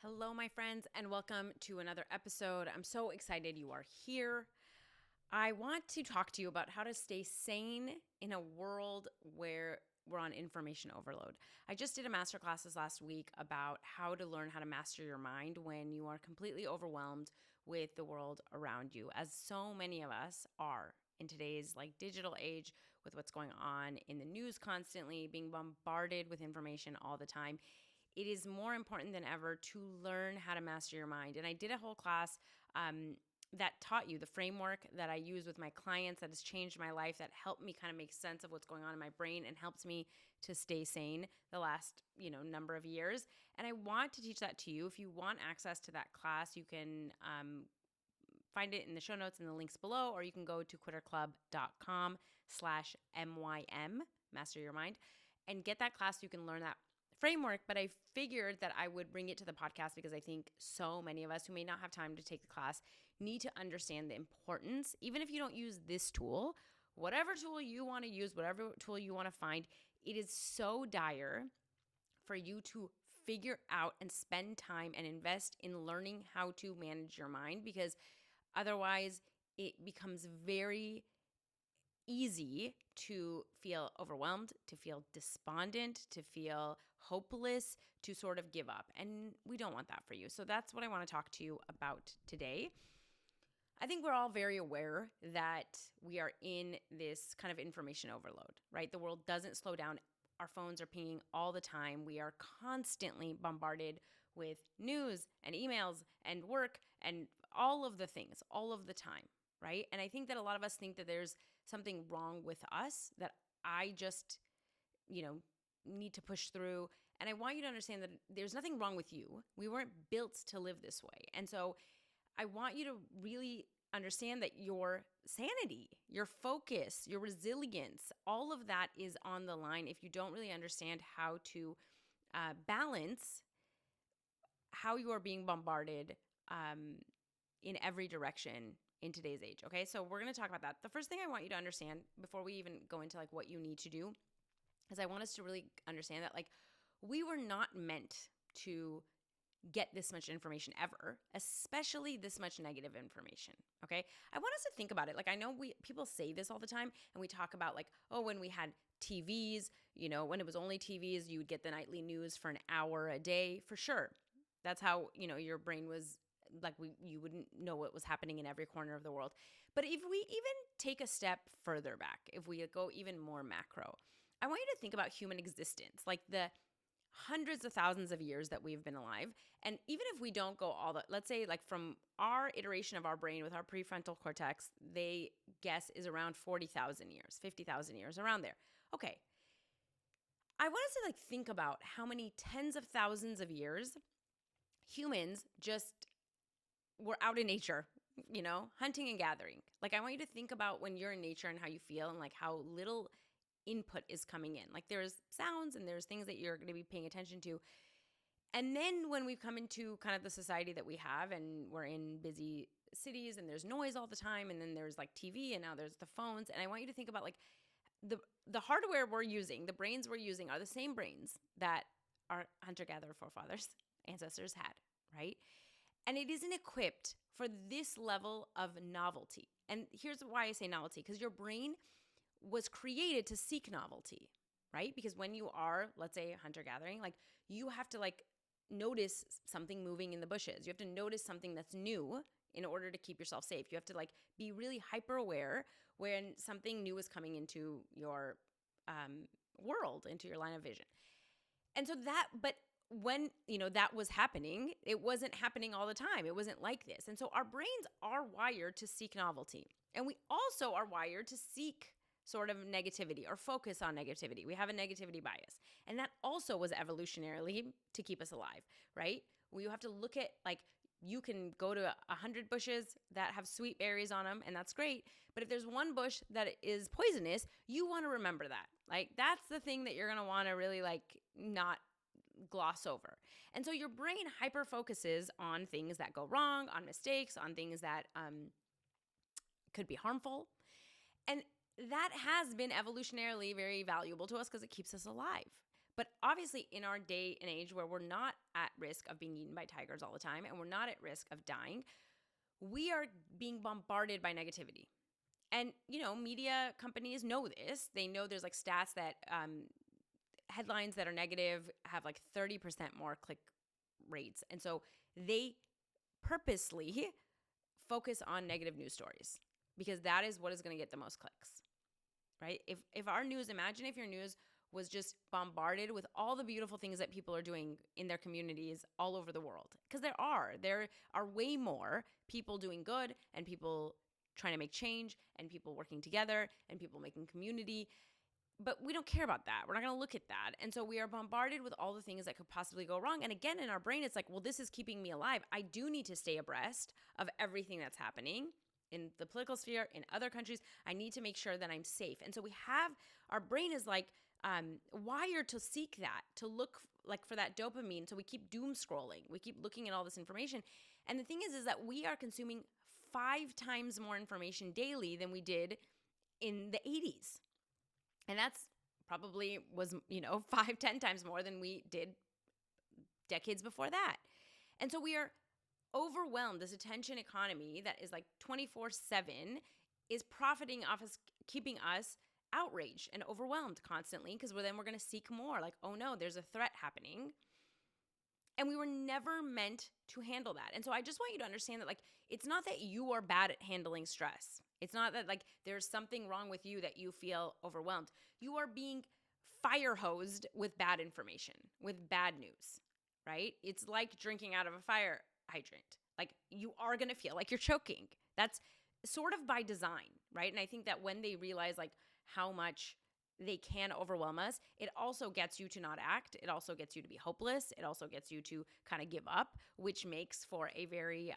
Hello, my friends, and welcome to another episode. I'm so excited you are here. I want to talk to you about how to stay sane in a world where we're on information overload. I just did a masterclass this last week about how to learn how to master your mind when you are completely overwhelmed with the world around you, as so many of us are in today's digital age with what's going on in the news constantly, being bombarded with information all the time. It is more important than ever to learn how to master your mind. And I did a whole class that taught you the framework that I use with my clients that has changed my life, that helped me kind of make sense of what's going on in my brain and helps me to stay sane the last, number of years. And I want to teach that to you. If you want access to that class, you can find it in the show notes and the links below, or you can go to quitterclub.com/MYM, Master Your Mind, and get that class so you can learn that framework. But I figured that I would bring it to the podcast because I think so many of us who may not have time to take the class need to understand the importance, even if you don't use this tool, whatever tool you want to use, whatever tool you want to find, it is so dire for you to figure out and spend time and invest in learning how to manage your mind, because otherwise it becomes very easy to feel overwhelmed, to feel despondent, to feel hopeless, to sort of give up. And we don't want that for you. So that's what I want to talk to you about today. I think we're all very aware that we are in this kind of information overload, right? The world doesn't slow down. Our phones are pinging all the time. We are constantly bombarded with news and emails and work and all of the things all of the time, right? And I think that a lot of us think that there's something wrong with us that I just, need to push through. And I want you to understand that there's nothing wrong with you. We weren't built to live this way. And so I want you to really understand that your sanity, your focus, your resilience, all of that is on the line if you don't really understand how to balance how you are being bombarded in every direction in today's age. Okay, so we're going to talk about that. The first thing I want you to understand before we even go into what you need to do is I want us to really understand that we were not meant to get this much information ever, especially this much negative information. Okay, I want us to think about it. I know people say this all the time, and we talk about when we had TVs, when it was only TVs, you would get the nightly news for an hour a day. For sure, that's how your brain was. You wouldn't know what was happening in every corner of the world. But if we even take a step further back, if we go even more macro, I want you to think about human existence, the hundreds of thousands of years that we've been alive. And even if we don't go let's say from our iteration of our brain with our prefrontal cortex, they guess is around 40,000 years, 50,000 years, around there. Okay. I want us to think about how many tens of thousands of years humans just were out in nature, hunting and gathering. I want you to think about when you're in nature and how you feel and how little input is coming in. There's sounds and there's things that you're going to be paying attention to. And then when we've come into kind of the society that we have and we're in busy cities and there's noise all the time, and then there's TV and now there's the phones. And I want you to think about the hardware we're using, the brains we're using are the same brains that our hunter-gatherer forefathers, ancestors had, right? And it isn't equipped for this level of novelty. And here's why I say novelty, because your brain was created to seek novelty, right? Because when you are, let's say, hunter-gathering, you have to notice something moving in the bushes. You have to notice something that's new in order to keep yourself safe. You have to be really hyper aware when something new is coming into your world, into your line of vision. And so but when, that was happening, it wasn't happening all the time. It wasn't like this. And so our brains are wired to seek novelty. And we also are wired to seek sort of negativity or focus on negativity. We have a negativity bias. And that also was evolutionarily to keep us alive, right? You have to look at you can go to 100 bushes that have sweet berries on them, and that's great. But if there's one bush that is poisonous, you want to remember that. That's the thing that you're going to want to really not gloss over. And so your brain hyper focuses on things that go wrong, on mistakes, on things that could be harmful. And that has been evolutionarily very valuable to us because it keeps us alive. But obviously in our day and age where we're not at risk of being eaten by tigers all the time, and we're not at risk of dying. We are being bombarded by negativity. And, media companies know this. They know there's like stats that headlines that are negative have like 30% more click rates. And so they purposely focus on negative news stories because that is what is going to get the most clicks, right? If our news, imagine if your news was just bombarded with all the beautiful things that people are doing in their communities all over the world. Because there are way more people doing good and people trying to make change and people working together and people making community. But we don't care about that. We're not going to look at that. And so we are bombarded with all the things that could possibly go wrong. And again, in our brain, it's like, well, this is keeping me alive. I do need to stay abreast of everything that's happening in the political sphere, in other countries. I need to make sure that I'm safe. And so our brain is like wired to seek that, to look like for that dopamine. So we keep doom scrolling. We keep looking at all this information. And the thing is that we are consuming 5 times more information daily than we did in the 80s. And that's probably was, 5, 10 times more than we did decades before that. And so we are overwhelmed. This attention economy that is like 24/7 is profiting off us, keeping us outraged and overwhelmed constantly because then we're going to seek more. Like, oh no, there's a threat happening. And we were never meant to handle that. And so I just want you to understand that, like, it's not that you are bad at handling stress. It's not that, like, there's something wrong with you that you feel overwhelmed. You are being fire hosed with bad information, with bad news, right? It's like drinking out of a fire hydrant. Like, you are going to feel like you're choking. That's sort of by design, right? And I think that when they realize, like, how much they can overwhelm us, it also gets you to not act. It also gets you to be hopeless. It also gets you to kind of give up, which makes for a very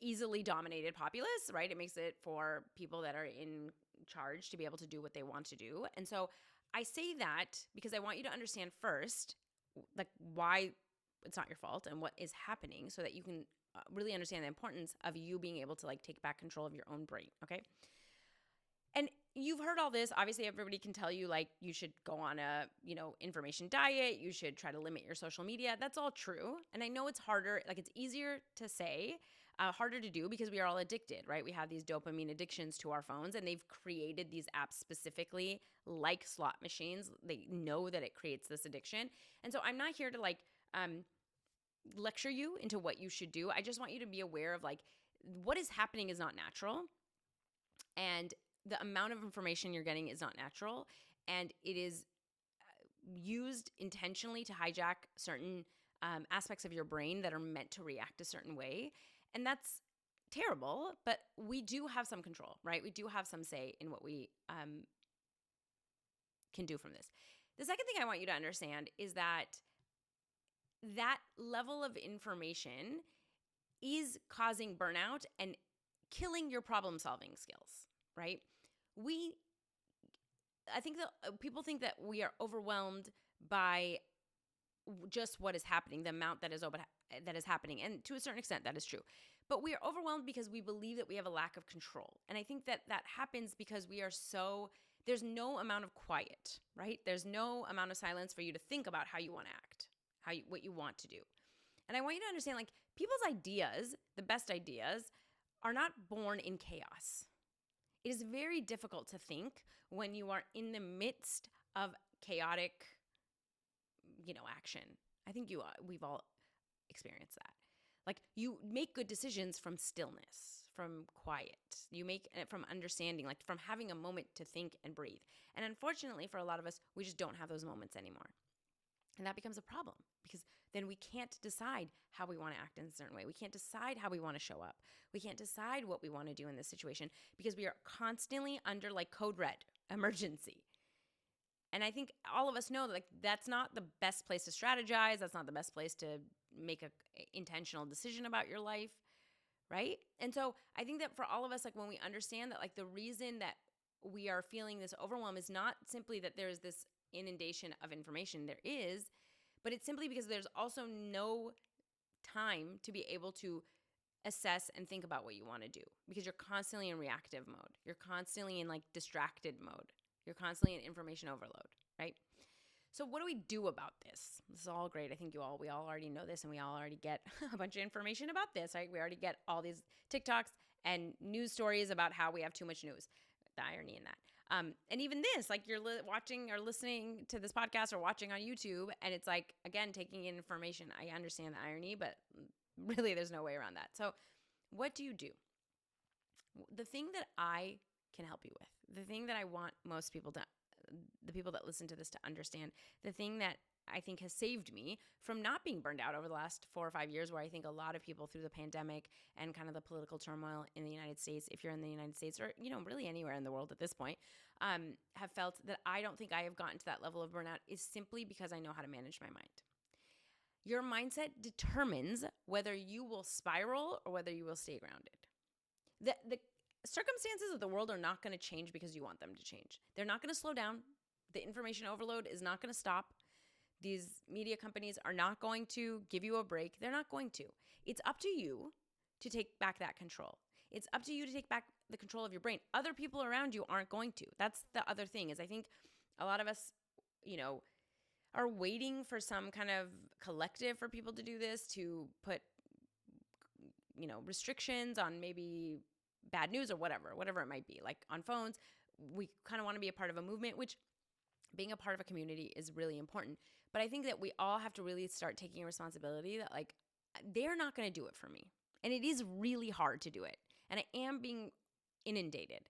easily dominated populace, right? It makes it for people that are in charge to be able to do what they want to do. And so I say that because I want you to understand first, like, why it's not your fault and what is happening so that you can really understand the importance of you being able to, like, take back control of your own brain, okay? And you've heard all this. Obviously, everybody can tell you, like, you should go on a, information diet. You should try to limit your social media. That's all true. And I know it's harder. Like, it's easier to say, harder to do because we are all addicted, right? We have these dopamine addictions to our phones, and they've created these apps specifically like slot machines. They know that it creates this addiction. And so I'm not here to, like, lecture you into what you should do. I just want you to be aware of, like, what is happening is not natural. And the amount of information you're getting is not natural, and it is used intentionally to hijack certain aspects of your brain that are meant to react a certain way. And that's terrible, but we do have some control, right? We do have some say in what we can do from this. The second thing I want you to understand is that level of information is causing burnout and killing your problem-solving skills, right? I think that people think that we are overwhelmed by just what is happening, the amount that is happening. And to a certain extent, that is true. But we are overwhelmed because we believe that we have a lack of control. And I think that happens because there's no amount of quiet, right? There's no amount of silence for you to think about how you want to act, what you want to do. And I want you to understand, like, people's ideas, the best ideas, are not born in chaos. It is very difficult to think when you are in the midst of chaotic, action. I think we've all experienced that. Like, you make good decisions from stillness, from quiet. You make it from understanding, like from having a moment to think and breathe. And unfortunately, for a lot of us, we just don't have those moments anymore. And that becomes a problem because then we can't decide how we want to act in a certain way. We can't decide how we want to show up. We can't decide what we want to do in this situation because we are constantly under, like, code red, emergency. And I think all of us know that, like, that's not the best place to strategize. That's not the best place to make a intentional decision about your life, right? And so I think that for all of us, like, when we understand that, like, the reason that we are feeling this overwhelm is not simply that there's this inundation of information. There is, but it's simply because there's also no time to be able to assess and think about what you want to do because you're constantly in reactive mode. You're constantly in, like, distracted mode. You're constantly in information overload, right? So what do we do about this? This is all great. I think we all already know this, and we all already get a bunch of information about this, right? We already get all these TikToks and news stories about how we have too much news. The irony in that. And even this, like you're watching or listening to this podcast or watching on YouTube, and it's like, again, taking in information. I understand the irony, but really there's no way around that. So what do? The thing that I can help you with, the thing that I want most people to, the people that listen to this to understand, the thing that I think has saved me from not being burned out over the last 4 or 5 years, where I think a lot of people through the pandemic and kind of the political turmoil in the United States, if you're in the United States or, really anywhere in the world at this point, have felt that I don't think I have gotten to that level of burnout is simply because I know how to manage my mind. Your mindset determines whether you will spiral or whether you will stay grounded. The circumstances of the world are not going to change because you want them to change. They're not going to slow down. The information overload is not going to stop. These media companies are not going to give you a break. They're not going to. It's up to you to take back that control. It's up to you to take back the control of your brain. Other people around you aren't going to. That's the other thing, is I think a lot of us, are waiting for some kind of collective for people to do this, to put, restrictions on maybe bad news or whatever it might be. Like on phones, we kind of want to be a part of a movement, which being a part of a community is really important. But I think that we all have to really start taking responsibility that, like, they're not going to do it for me. And it is really hard to do it. And I am being inundated.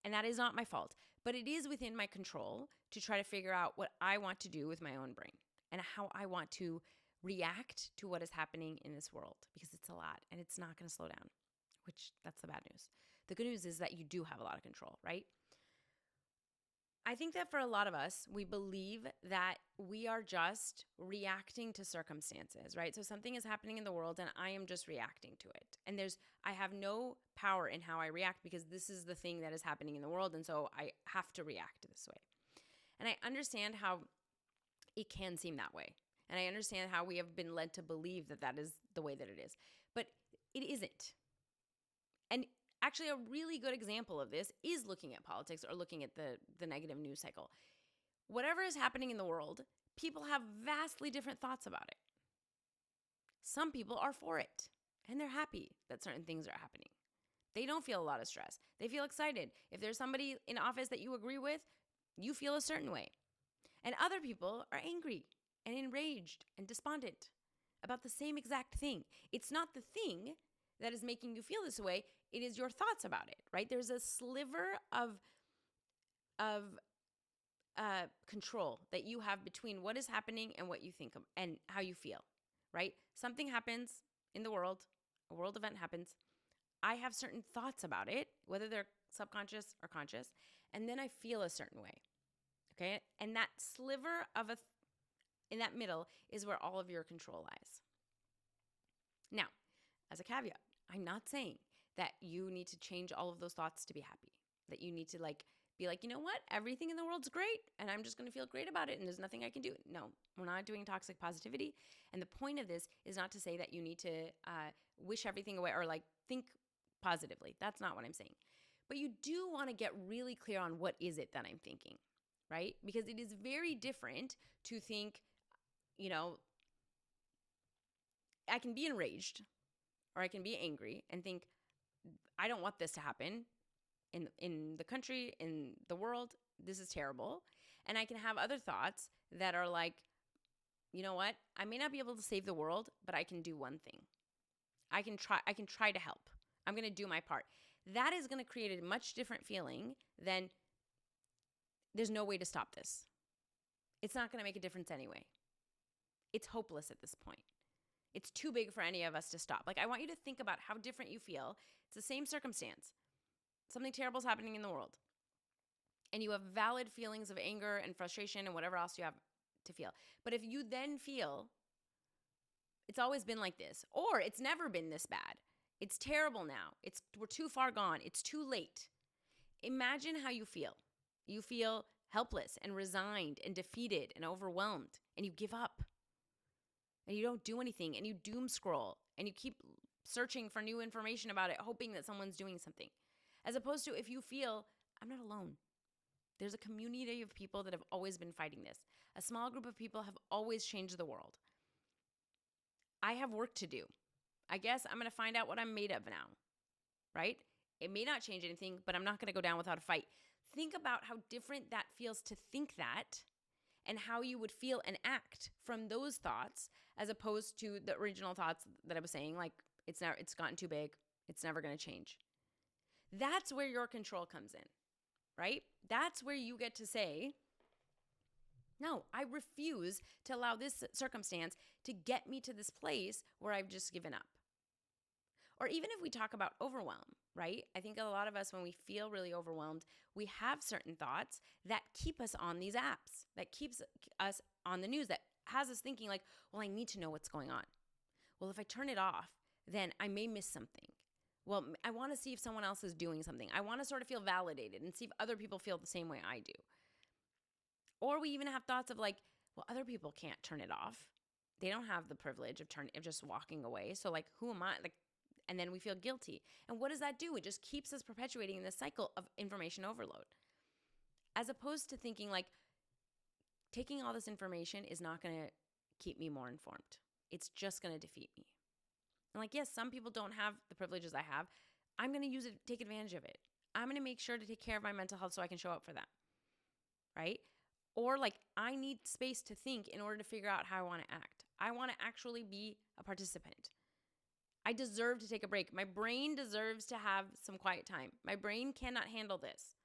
And that is not my fault. But it is within my control to try to figure out what I want to do with my own brain and how I want to react to what is happening in this world, because it's a lot and it's not going to slow down, which that's the bad news. The good news is that you do have a lot of control, right? I think that for a lot of us, we believe that we are just reacting to circumstances, right? So something is happening in the world and I am just reacting to it. And I have no power in how I react because this is the thing that is happening in the world. And so I have to react this way. And I understand how it can seem that way. And I understand how we have been led to believe that that is the way that it is. But it isn't. And actually, a really good example of this is looking at politics or looking at the negative news cycle. Whatever is happening in the world, people have vastly different thoughts about it. Some people are for it, and they're happy that certain things are happening. They don't feel a lot of stress. They feel excited. If there's somebody in office that you agree with, you feel a certain way. And other people are angry and enraged and despondent about the same exact thing. It's not the thing that is making you feel this way. It is your thoughts about it, right? There's a sliver of control that you have between what is happening and what you think of and how you feel, right? Something happens in the world, a world event happens. I have certain thoughts about it, whether they're subconscious or conscious, and then I feel a certain way, okay? And that sliver in that middle is where all of your control lies. Now, as a caveat, I'm not saying that you need to change all of those thoughts to be happy, that you need to be like, you know what, everything in the world's great and I'm just going to feel great about it and there's nothing I can do. No, we're not doing toxic positivity. And the point of this is not to say that you need to wish everything away or think positively. That's not what I'm saying. But you do want to get really clear on what is it that I'm thinking, right? Because it is very different to think, I can be enraged or I can be angry and think, I don't want this to happen in the country, in the world. This is terrible. And I can have other thoughts that are like, you know what? I may not be able to save the world, but I can do one thing. I can try to help. I'm going to do my part. That is going to create a much different feeling than there's no way to stop this. It's not going to make a difference anyway. It's hopeless at this point. It's too big for any of us to stop. I want you to think about how different you feel. It's the same circumstance. Something terrible is happening in the world. And you have valid feelings of anger and frustration and whatever else you have to feel. But if you then feel it's always been like this, or it's never been this bad, it's terrible now, we're too far gone, it's too late. Imagine how you feel. You feel helpless and resigned and defeated and overwhelmed, and you give up. And you don't do anything, and you doom scroll, and you keep searching for new information about it, hoping that someone's doing something. As opposed to if you feel, I'm not alone. There's a community of people that have always been fighting this. A small group of people have always changed the world. I have work to do. I guess I'm going to find out what I'm made of now, right? It may not change anything, but I'm not going to go down without a fight. Think about how different that feels to think that and how you would feel and act from those thoughts as opposed to the original thoughts that I was saying, like it's gotten too big, it's never going to change. That's where your control comes in, right? That's where you get to say, no, I refuse to allow this circumstance to get me to this place where I've just given up. Or even if we talk about overwhelm, right? I think a lot of us, when we feel really overwhelmed, we have certain thoughts that keep us on these apps, that keeps us on the news, that has us thinking like, well, I need to know what's going on. Well, if I turn it off, then I may miss something. Well, I want to see if someone else is doing something. I want to sort of feel validated and see if other people feel the same way I do. Or we even have thoughts of like, well, other people can't turn it off. They don't have the privilege of just walking away. So like, who am I? Like, and then we feel guilty. And what does that do? It just keeps us perpetuating in this cycle of information overload. As opposed to thinking like, taking all this information is not going to keep me more informed. It's just going to defeat me. And like, yes, some people don't have the privileges I have. I'm going to use it, take advantage of it. I'm going to make sure to take care of my mental health so I can show up for them, right? Or like, I need space to think in order to figure out how I want to act. I want to actually be a participant. I deserve to take a break. My brain deserves to have some quiet time. My brain cannot handle this.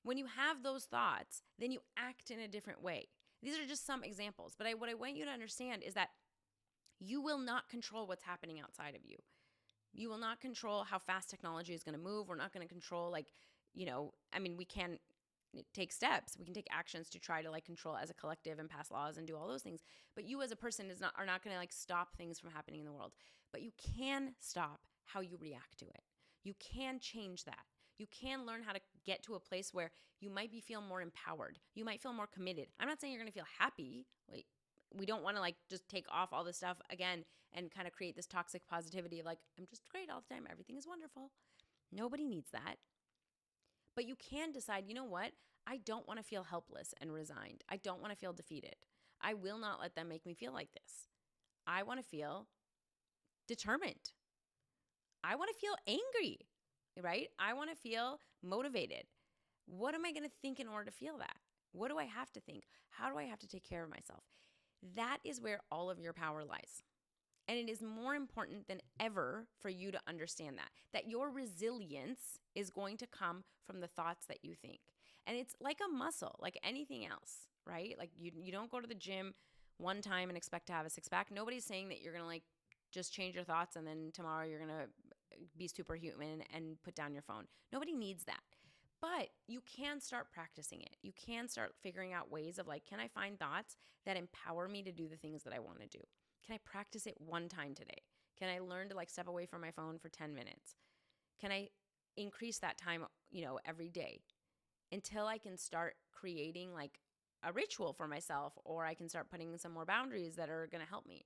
When you have those thoughts, then you act in a different way. These are just some examples, but what I want you to understand is that you will not control what's happening outside of you. You will not control how fast technology is going to move. We're not going to control we can take steps. We can take actions to try to like control as a collective and pass laws and do all those things. But you as a person are not going to like stop things from happening in the world. But you can stop how you react to it. You can change that. You can learn how to get to a place where you might feel more empowered. You might feel more committed. I'm not saying you're going to feel happy. We don't want to like just take off all this stuff again and kind of create this toxic positivity of like, I'm just great all the time. Everything is wonderful. Nobody needs that. But you can decide, you know what? I don't want to feel helpless and resigned. I don't want to feel defeated. I will not let them make me feel like this. I want to feel determined. I want to feel angry, right? I want to feel motivated. What am I going to think in order to feel that? What do I have to think? How do I have to take care of myself? That is where all of your power lies. And it is more important than ever for you to understand that your resilience is going to come from the thoughts that you think. And it's like a muscle, like anything else, right? Like you don't go to the gym one time and expect to have a six pack. Nobody's saying that you're going to like just change your thoughts and then tomorrow you're going to be superhuman and put down your phone. Nobody needs that. But you can start practicing it. You can start figuring out ways of like, can I find thoughts that empower me to do the things that I want to do? Can I practice it one time today? Can I learn to like step away from my phone for 10 minutes? Can I increase that time, every day until I can start creating like a ritual for myself, or I can start putting some more boundaries that are going to help me.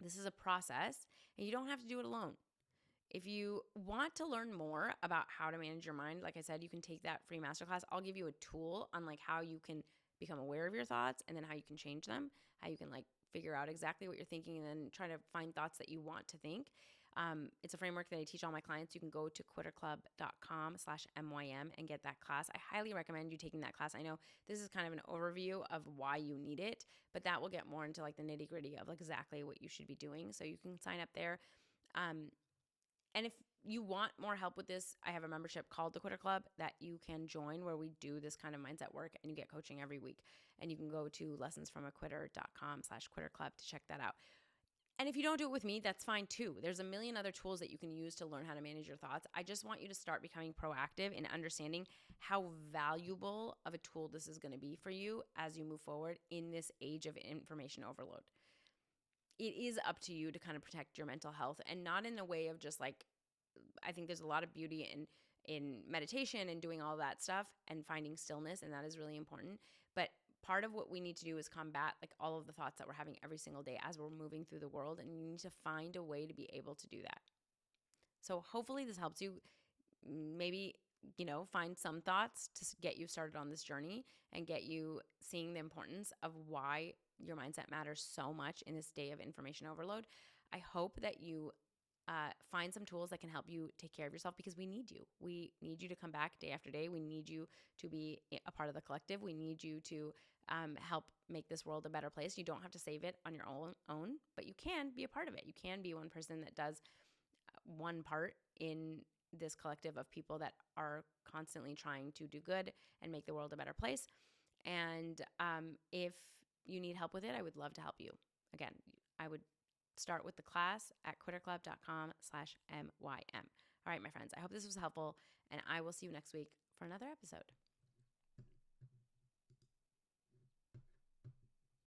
This is a process and you don't have to do it alone. If you want to learn more about how to manage your mind, like I said, you can take that free masterclass. I'll give you a tool on like how you can become aware of your thoughts and then how you can change them, how you can like figure out exactly what you're thinking and then try to find thoughts that you want to think. It's a framework that I teach all my clients. You can go to quitterclub.com/MYM and get that class. I highly recommend you taking that class. I know this is kind of an overview of why you need it, but that will get more into like the nitty gritty of like exactly what you should be doing. So you can sign up there. And if you want more help with this, I have a membership called the Quitter Club that you can join where we do this kind of mindset work and you get coaching every week. And you can go to lessonsfromaquitter.com/quitterclub to check that out. And if you don't do it with me, that's fine too. There's a million other tools that you can use to learn how to manage your thoughts. I just want you to start becoming proactive in understanding how valuable of a tool this is going to be for you as you move forward in this age of information overload. It is up to you to kind of protect your mental health, and not in a way of just like, I think there's a lot of beauty in meditation and doing all that stuff and finding stillness, and that is really important. But part of what we need to do is combat like all of the thoughts that we're having every single day as we're moving through the world, and you need to find a way to be able to do that. So hopefully this helps you maybe find some thoughts to get you started on this journey and get you seeing the importance of why your mindset matters so much in this day of information overload. I hope that you find some tools that can help you take care of yourself, because we need you. We need you to come back day after day. We need you to be a part of the collective. We need you to help make this world a better place. You don't have to save it on your own, but you can be a part of it. You can be one person that does one part in this collective of people that are constantly trying to do good and make the world a better place. And if you need help with it, I would love to help you. Again, I would start with the class at quitterclub.com/MYM. All right, my friends, I hope this was helpful, and I will see you next week for another episode.